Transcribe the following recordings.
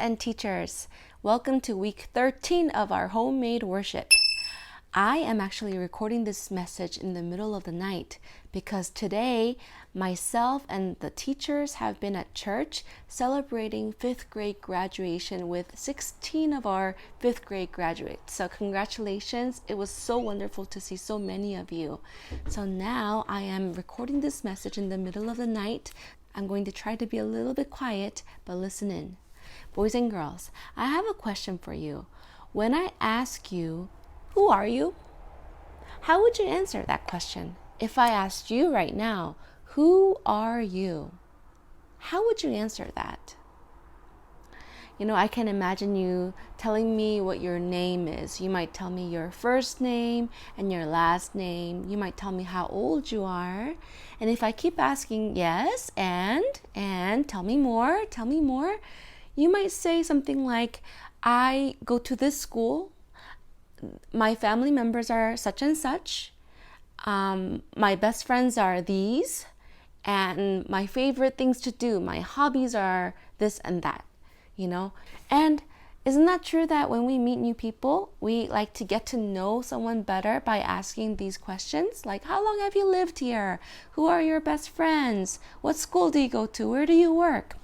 and teachers. Welcome to week 13 of our homemade worship. I am actually recording this message in the middle of the night because today myself and the teachers have been at church celebrating 5th grade graduation with 16 of our 5th grade graduates. So congratulations. It was so wonderful to see so many of you. So now I am recording this message in the middle of the night. I'm going to try to be a little bit quiet, but listen in. Boys and girls, I have a question for you. When I ask you, who are you? How would you answer that question? If I asked you right now, who are you? How would you answer that? You know, I can imagine you telling me what your name is. You might tell me your first name and your last name. You might tell me how old you are. And if I keep asking yes, and tell me more, you might say something like, I go to this school. My family members are such and such. My best friends are these. And my favorite things to do, my hobbies are this and that, you know. And isn't that true that when we meet new people, we like to get to know someone better by asking these questions? Like, how long have you lived here? Who are your best friends? What school do you go to? Where do you work?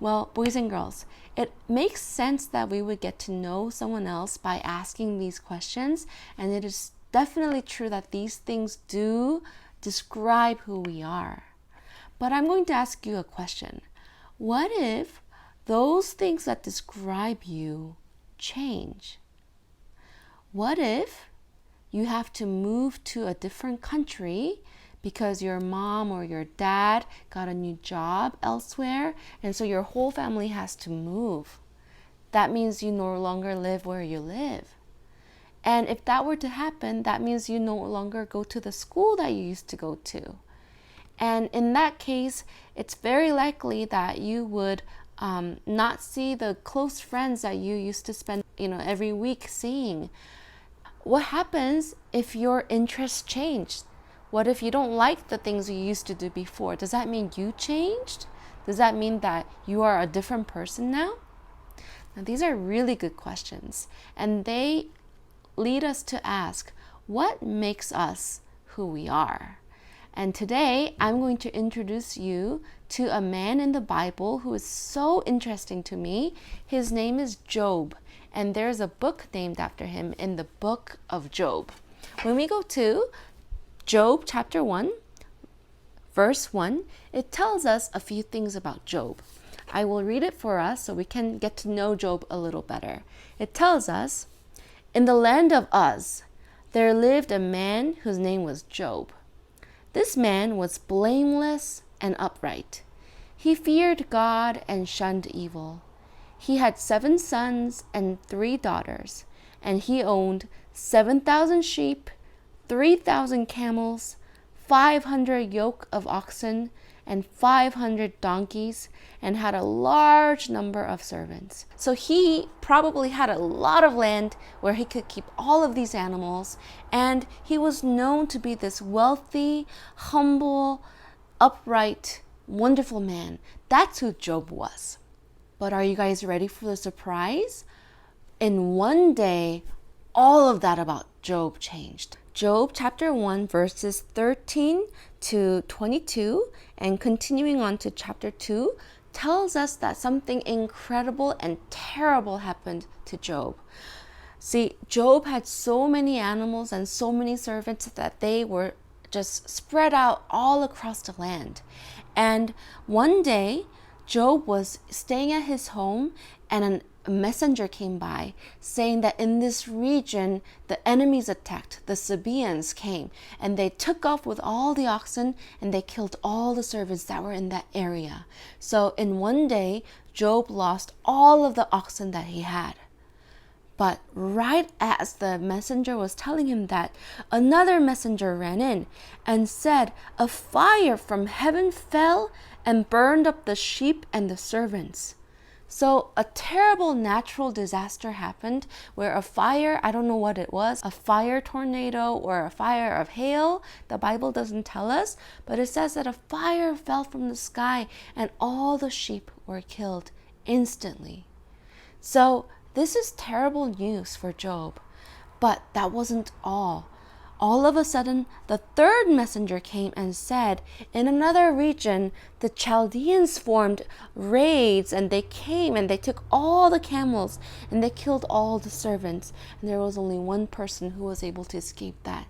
Well, boys and girls, it makes sense that we would get to know someone else by asking these questions. And it is definitely true that these things do describe who we are. But I'm going to ask you a question. What if those things that describe you change? What if you have to move to a different country because your mom or your dad got a new job elsewhere, and so your whole family has to move? That means you no longer live where you live. And if that were to happen, that means you no longer go to the school that you used to go to. And in that case, it's very likely that you would not see the close friends that you used to spend, every week seeing. What happens if your interests changed? What if you don't like the things you used to do before? Does that mean you changed? Does that mean that you are a different person now? Now, these are really good questions, and they lead us to ask, what makes us who we are? And today, I'm going to introduce you to a man in the Bible who is so interesting to me. His name is Job, and there's a book named after him in the book of Job. When we go to Job chapter 1, verse 1, it tells us a few things about Job. I will read it for us so we can get to know Job a little better. It tells us, in the land of Uz, there lived a man whose name was Job. This man was blameless and upright. He feared God and shunned evil. He had 7 sons and 3 daughters, and he owned 7,000 sheep, 3,000 camels, 500 yoke of oxen, and 500 donkeys, and had a large number of servants. So he probably had a lot of land where he could keep all of these animals, and he was known to be this wealthy, humble, upright, wonderful man. That's who Job was. But are you guys ready for the surprise? In one day, all of that about Job changed. Job chapter 1 verses 13 to 22 and continuing on to chapter 2 tells us that something incredible and terrible happened to Job. See, Job had so many animals and so many servants that they were just spread out all across the land. And one day, Job was staying at his home, and a messenger came by saying that in this region the enemies attacked. The Sabaeans came and they took off with all the oxen and they killed all the servants that were in that area. So in one day, Job lost all of the oxen that he had. But right as the messenger was telling him that, another messenger ran in and said, a fire from heaven fell and burned up the sheep and the servants. So a terrible natural disaster happened where a fire, I don't know what it was, a fire tornado or a fire of hail, the Bible doesn't tell us, but it says that a fire fell from the sky and all the sheep were killed instantly. So this is terrible news for Job. But that wasn't all. All of a sudden, the third messenger came and said, in another region, the Chaldeans formed raids, and they came and they took all the camels and they killed all the servants. And there was only one person who was able to escape that.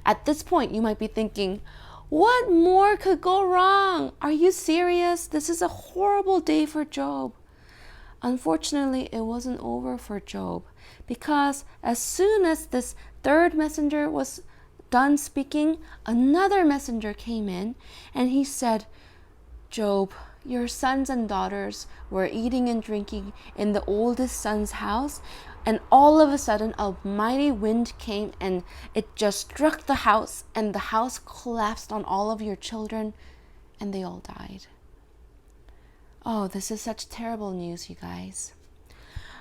At this point, you might be thinking, what more could go wrong? Are you serious? This is a horrible day for Job. Unfortunately, it wasn't over for Job, because as soon as this third messenger was done speaking, another messenger came in and he said, Job, your sons and daughters were eating and drinking in the oldest son's house, and all of a sudden a mighty wind came and it just struck the house, and the house collapsed on all of your children and they all died. Oh, this is such terrible news, you guys.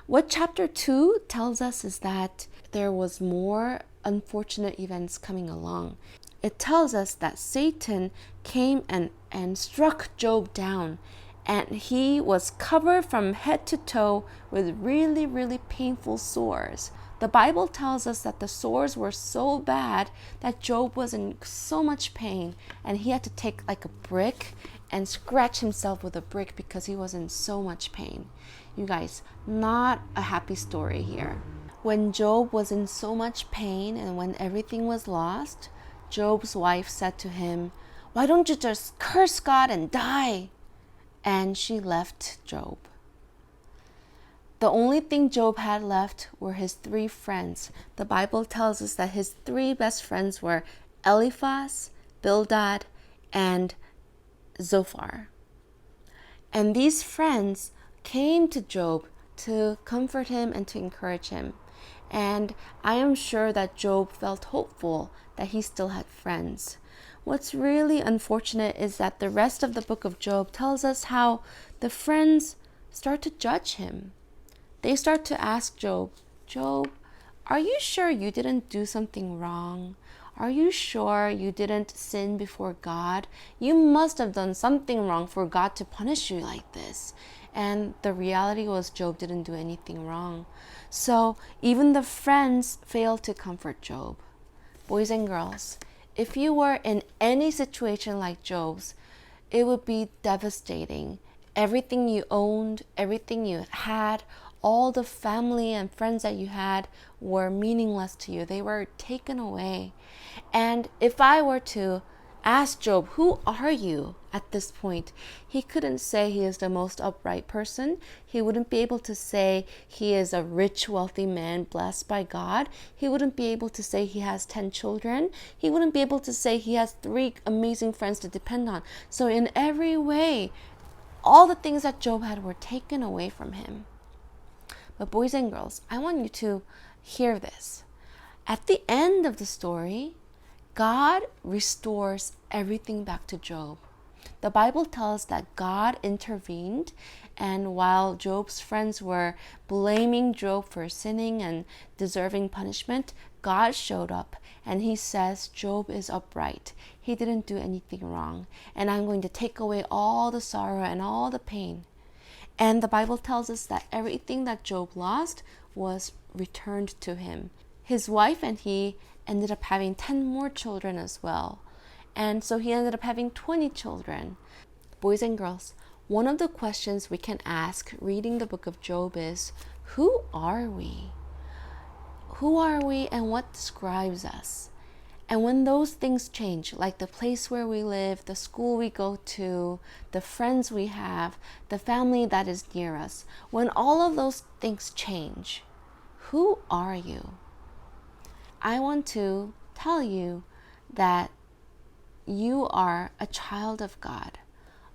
What chapter 2 tells us is that there was more unfortunate events coming along. It tells us that Satan came and struck Job down, and he was covered from head to toe with really, really painful sores. The Bible tells us that the sores were so bad that Job was in so much pain, and he had to take like a brick and scratch himself with a brick because he was in so much pain. You guys, not a happy story here. When Job was in so much pain and when everything was lost, Job's wife said to him, why don't you just curse God and die? And she left Job. The only thing Job had left were his 3 friends. The Bible tells us that his 3 best friends were Eliphaz, Bildad, and Zophar. And these friends came to Job to comfort him and to encourage him. And I am sure that Job felt hopeful that he still had friends. What's really unfortunate is that the rest of the book of Job tells us how the friends start to judge him. They start to ask Job, are you sure you didn't do something wrong? Are you sure you didn't sin before God? You must have done something wrong for God to punish you like this. And the reality was Job didn't do anything wrong. So even the friends failed to comfort Job. Boys and girls, if you were in any situation like Job's, it would be devastating. Everything you owned, everything you had, all the family and friends that you had were meaningless to you. They were taken away. And if I were to ask Job, who are you at this point? He couldn't say he is the most upright person. He wouldn't be able to say he is a rich, wealthy man blessed by God. He wouldn't be able to say he has 10 children. He wouldn't be able to say he has 3 amazing friends to depend on. So in every way, all the things that Job had were taken away from him. But boys and girls, I want you to hear this. At the end of the story, God restores everything back to Job. The Bible tells that God intervened, and while Job's friends were blaming Job for sinning and deserving punishment, God showed up and he says, Job is upright. He didn't do anything wrong, and I'm going to take away all the sorrow and all the pain. And the Bible tells us that everything that Job lost was returned to him. His wife and he ended up having 10 more children as well. And so he ended up having 20 children. Boys and girls, one of the questions we can ask reading the book of Job is, who are we? Who are we and what describes us? And when those things change, like the place where we live, the school we go to, the friends we have, the family that is near us, when all of those things change, who are you? I want to tell you that you are a child of God.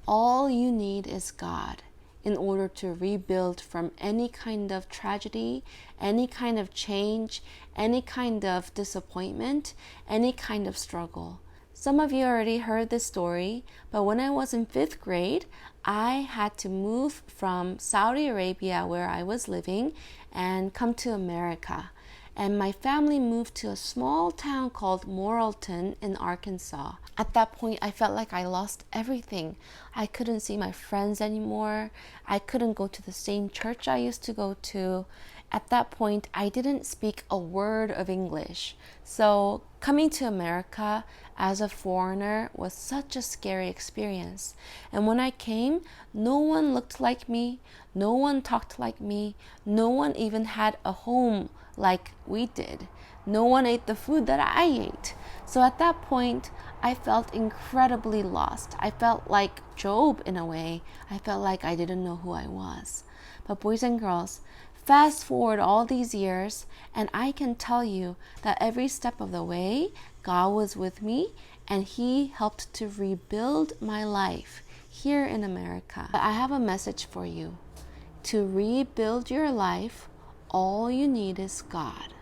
All you need is God in order to rebuild from any kind of tragedy, any kind of change, any kind of disappointment, any kind of struggle. Some of you already heard this story, but when I was in 5th grade, I had to move from Saudi Arabia, where I was living, and come to America. and my family moved to a small town called Morrilton in Arkansas. At that point, I felt like I lost everything. I couldn't see my friends anymore. I couldn't go to the same church I used to go to. At that point, I didn't speak a word of English. So coming to America as a foreigner was such a scary experience. And when I came, no one looked like me. No one talked like me. No one even had a home like we did. No one ate the food that I ate. So at that point, I felt incredibly lost. I felt like Job in a way. I felt like I didn't know who I was. But boys and girls, fast forward all these years, and I can tell you that every step of the way, God was with me, and He helped to rebuild my life here in America. I have a message for you. To rebuild your life, all you need is God.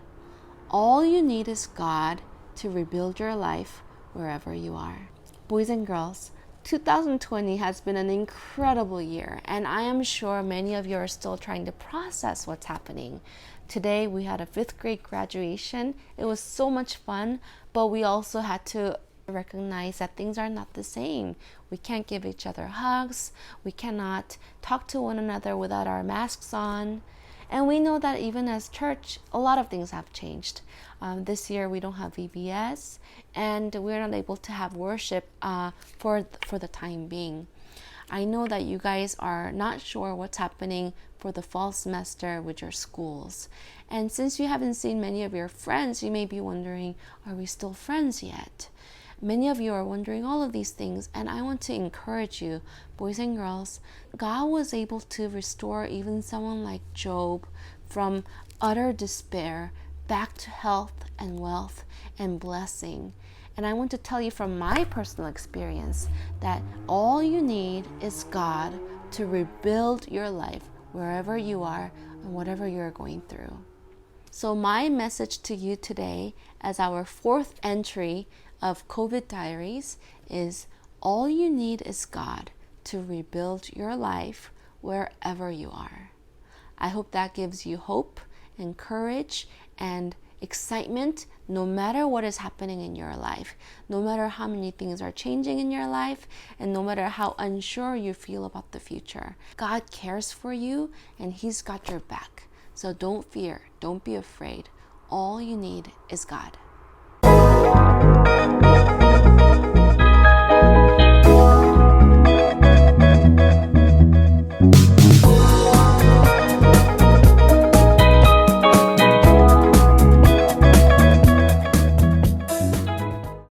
All you need is God to rebuild your life wherever you are. Boys and girls, 2020 has been an incredible year, and I am sure many of you are still trying to process what's happening. Today we had a 5th grade graduation. It was so much fun, but we also had to recognize that things are not the same. We can't give each other hugs. We cannot talk to one another without our masks on. And we know that even as church, a lot of things have changed. This year we don't have VBS, and we're not able to have worship for the time being. I know that you guys are not sure what's happening for the fall semester with your schools. And since you haven't seen many of your friends, you may be wondering, are we still friends yet? Many of you are wondering all of these things, and I want to encourage you, boys and girls, God was able to restore even someone like Job from utter despair back to health and wealth and blessing. And I want to tell you from my personal experience that all you need is God to rebuild your life wherever you are and whatever you're going through. So my message to you today, as our 4th entry of COVID Diaries, is all you need is God to rebuild your life wherever you are. I hope that gives you hope and courage and excitement no matter what is happening in your life, no matter how many things are changing in your life, and no matter how unsure you feel about the future. God cares for you, and He's got your back. So don't fear, don't be afraid. All you need is God.